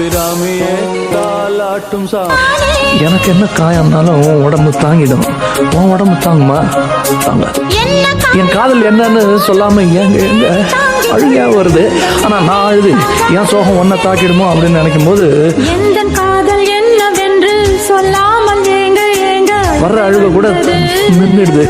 அபிராமியே தாலாட்டும் எனக்கு என்ன காயம்னாலும் உடம்பு தாங்கிடும். உன் உடம்பு தாங்குமா? தாங்க. என் காதல் என்னன்னு சொல்லாம எங்க எங்க அழுகையா வருது. ஆனா நான் அழுது என் சோகம் ஒன்ன தாக்கிடுமோ அப்படின்னு நினைக்கும் போது காதல் என்னவென்று சொல்லாமல் ஏங்க ஏங்க வர்ற அழுக கூட நின்றுடுது.